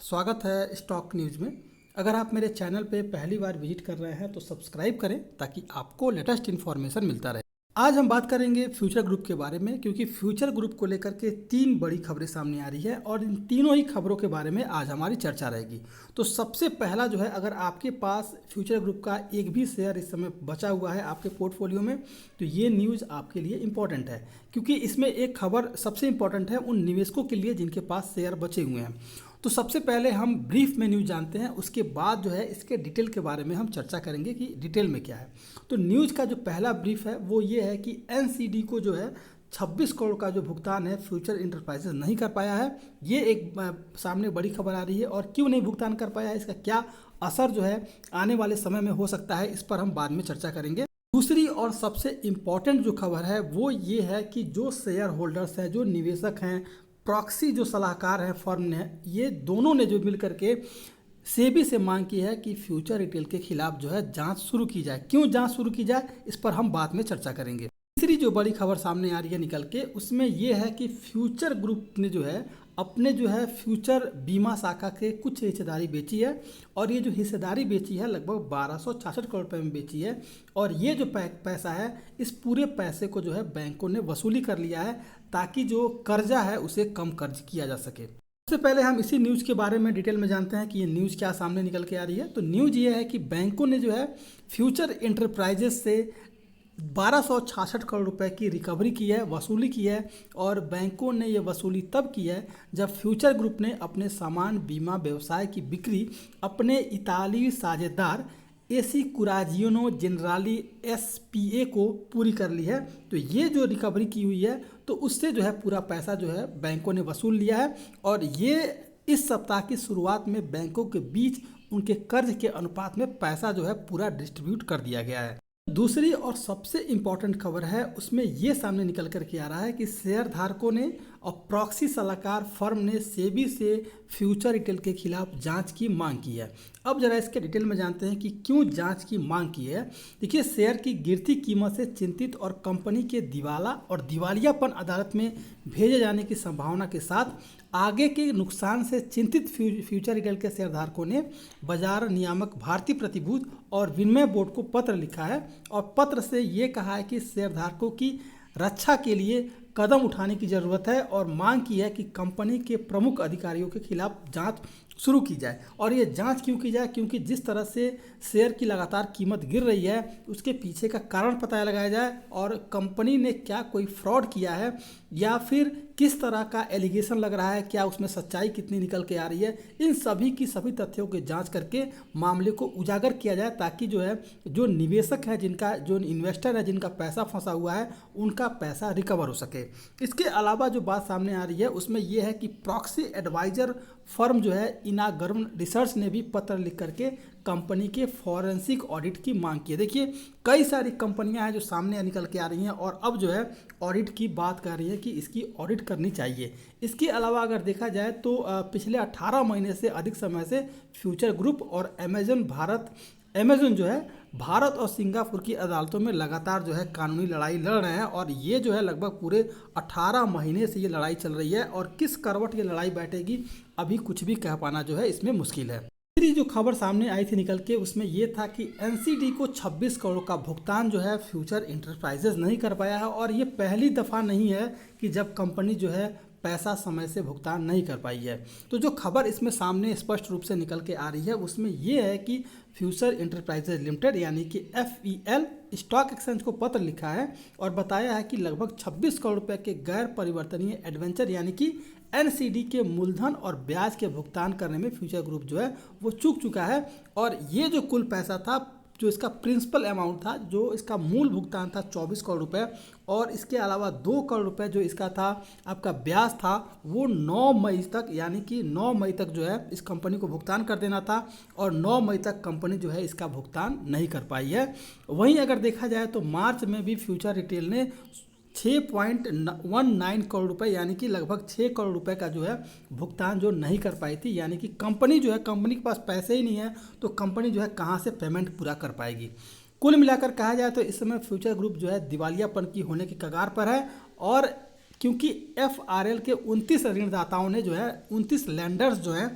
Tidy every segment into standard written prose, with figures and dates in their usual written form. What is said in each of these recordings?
स्वागत है stock news में। अगर आप मेरे चैनल पे पहली बार विजिट कर रहे हैं तो सब्सक्राइब करें ताकि आपको लेटेस्ट इन्फॉर्मेशन मिलता रहे। आज हम बात करेंगे फ्यूचर ग्रुप के बारे में, क्योंकि फ्यूचर ग्रुप को लेकर के तीन बड़ी खबरें सामने आ रही है और इन तीनों ही खबरों के बारे में आज हमारी चर्चा रहेगी। तो सबसे पहला जो है, अगर आपके पास फ्यूचर ग्रुप का एक भी शेयर इस समय बचा हुआ है आपके पोर्टफोलियो में, तो ये न्यूज़ आपके लिए इम्पॉर्टेंट है, क्योंकि इसमें एक खबर सबसे इम्पॉर्टेंट है उन निवेशकों के लिए जिनके पास शेयर बचे हुए हैं। तो सबसे पहले हम ब्रीफ में न्यूज़ जानते हैं, उसके बाद जो है इसके डिटेल के बारे में हम चर्चा करेंगे कि डिटेल में क्या है। तो न्यूज़ का जो पहला ब्रीफ है वो ये है कि एनसीडी को जो है 26 करोड़ का जो भुगतान है फ्यूचर इंटरप्राइजेज नहीं कर पाया है। ये एक सामने बड़ी खबर आ रही है, और क्यों नहीं भुगतान कर पाया है, इसका क्या असर जो है आने वाले समय में हो सकता है, इस पर हम बाद में चर्चा करेंगे। दूसरी और सबसे इम्पॉर्टेंट जो खबर है वो ये है कि जो शेयर होल्डर्स हैं, जो निवेशक हैं, प्रॉक्सी जो सलाहकार हैं फर्म ने, ये दोनों ने जो मिल करके सेबी से मांग की है कि फ्यूचर रिटेल के खिलाफ जो है जांच शुरू की जाए। क्यों जांच शुरू की जाए, इस पर हम बाद में चर्चा करेंगे। तीसरी जो बड़ी खबर सामने आ रही है निकल के, उसमें यह है कि फ्यूचर ग्रुप ने जो है अपने जो है फ्यूचर बीमा शाखा के कुछ हिस्सेदारी बेची है, और ये जो हिस्सेदारी बेची है लगभग 1266 करोड़ रुपए में बेची है। और ये जो पैसा है, इस पूरे पैसे को जो है बैंकों ने वसूली कर लिया है, ताकि जो कर्जा है उसे कम कर्ज किया जा सके। सबसे पहले हम इसी न्यूज़ के बारे में डिटेल में जानते हैं कि ये न्यूज़ क्या सामने निकल के आ रही है। तो न्यूज़ ये है कि बैंकों ने जो है फ्यूचर इंटरप्राइजेज से 1266 करोड़ रुपए की रिकवरी की है, वसूली की है। और बैंकों ने ये वसूली तब की है जब फ्यूचर ग्रुप ने अपने सामान बीमा व्यवसाय की बिक्री अपने इतालवी साझेदार एसी कुराजियोनो जेनराली एसपीए को पूरी कर ली है। तो ये जो रिकवरी की हुई है, तो उससे जो है पूरा पैसा जो है बैंकों ने वसूल लिया है, और ये इस सप्ताह की शुरुआत में बैंकों के बीच उनके कर्ज के अनुपात में पैसा जो है पूरा डिस्ट्रीब्यूट कर दिया गया है। दूसरी और सबसे इम्पॉर्टेंट खबर है, उसमें ये सामने निकल कर के आ रहा है कि शेयर धारकों ने और प्रॉक्सी सलाहकार फर्म ने सेबी से फ्यूचर रिटेल के खिलाफ जांच की मांग की है। अब जरा इसके डिटेल में जानते हैं कि क्यों जांच की मांग की है। देखिए, शेयर की गिरती कीमत से चिंतित और कंपनी के दिवाला और दिवालियापन अदालत में भेजे जाने की संभावना के साथ आगे के नुकसान से चिंतित फ्यूचर रिटेल के शेयरधारकों ने बाजार नियामक भारतीय प्रतिभूति और विनिमय बोर्ड को पत्र लिखा है, और पत्र से ये कहा है कि शेयरधारकों की रक्षा के लिए कदम उठाने की ज़रूरत है, और मांग की है कि कंपनी के प्रमुख अधिकारियों के खिलाफ जांच शुरू की जाए। और ये जांच क्यों की जाए, क्योंकि जिस तरह से शेयर की लगातार कीमत गिर रही है, उसके पीछे का कारण पता लगाया जाए, और कंपनी ने क्या कोई फ्रॉड किया है, या फिर किस तरह का एलिगेशन लग रहा है, क्या उसमें सच्चाई कितनी निकल के आ रही है, इन सभी की सभी तथ्यों की जांच करके मामले को उजागर किया जाए, ताकि जो है जो निवेशक है, जिनका जो इन्वेस्टर है, जिनका पैसा फंसा हुआ है, उनका पैसा रिकवर हो सके। इसके अलावा जो बात सामने आ रही है उसमें यह है कि प्रॉक्सी एडवाइजर फर्म जो है इनागर्म रिसर्च ने भी पत्र लिख करके कंपनी के फॉरेंसिक ऑडिट की मांग की है। देखिए, कई सारी कंपनियां हैं जो सामने निकल के आ रही हैं, और अब जो है ऑडिट की बात कर रही है कि इसकी ऑडिट करनी चाहिए। इसके अलावा अगर देखा जाए तो पिछले 18 महीने से अधिक समय से फ्यूचर ग्रुप और अमेजन जो है भारत और सिंगापुर की अदालतों में लगातार जो है कानूनी लड़ाई लड़ रहे हैं, और ये जो है लगभग पूरे 18 महीने से ये लड़ाई चल रही है, और किस करवट ये लड़ाई बैठेगी अभी कुछ भी कह पाना जो है इसमें मुश्किल है। तीसरी जो खबर सामने आई थी निकल के, उसमें ये था कि एनसीडी को 26 करोड़ का भुगतान जो है फ्यूचर इंटरप्राइजेज नहीं कर पाया है, और ये पहली दफ़ा नहीं है कि जब कंपनी जो है पैसा समय से भुगतान नहीं कर पाई है। तो जो खबर इसमें सामने स्पष्ट रूप से निकल के आ रही है उसमें यह है कि फ्यूचर इंटरप्राइजेज लिमिटेड यानी कि FEL स्टॉक एक्सचेंज को पत्र लिखा है, और बताया है कि लगभग 26 करोड़ रुपए के गैर परिवर्तनीय एडवेंचर यानी कि एनसीडी के मूलधन और ब्याज के भुगतान करने में फ्यूचर ग्रुप जो है वो चूक चुका है। और ये जो कुल पैसा था, जो इसका प्रिंसिपल अमाउंट था, जो इसका मूल भुगतान था 24 करोड़ रुपए, और इसके अलावा 2 करोड़ रुपए जो इसका था आपका ब्याज था, वो 9 मई तक यानी कि 9 मई तक जो है इस कंपनी को भुगतान कर देना था, और 9 मई तक कंपनी जो है इसका भुगतान नहीं कर पाई है। वहीं अगर देखा जाए तो मार्च में भी फ्यूचर रिटेल ने 6.19 करोड़ रुपए यानी कि लगभग 6 करोड़ रुपए का जो है भुगतान जो नहीं कर पाई थी, यानी कि कंपनी जो है, कंपनी के पास पैसे ही नहीं है, तो कंपनी जो है कहाँ से पेमेंट पूरा कर पाएगी। कुल मिलाकर कहा जाए तो इस समय फ्यूचर ग्रुप जो है दिवालियापन की होने की कगार पर है, और क्योंकि FRL के 29 ऋणदाताओं ने जो है 29 लैंडर्स जो हैं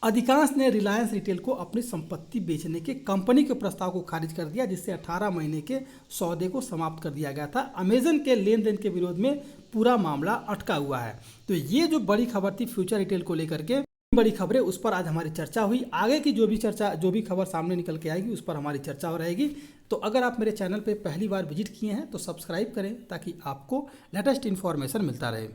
अधिकांश ने रिलायंस रिटेल को अपनी संपत्ति बेचने के कंपनी के प्रस्ताव को खारिज कर दिया, जिससे 18 महीने के सौदे को समाप्त कर दिया गया था। अमेजन के लेन देन के विरोध में पूरा मामला अटका हुआ है। तो ये जो बड़ी खबर थी फ्यूचर रिटेल को लेकर के, बड़ी खबरें, उस पर आज हमारी चर्चा हुई। आगे की जो भी खबर सामने निकल के आएगी उस पर हमारी चर्चा हो रहेगी। तो अगर आप मेरे चैनल पे पहली बार विजिट किए हैं तो सब्सक्राइब करें ताकि आपको लेटेस्ट इन्फॉर्मेशन मिलता रहे।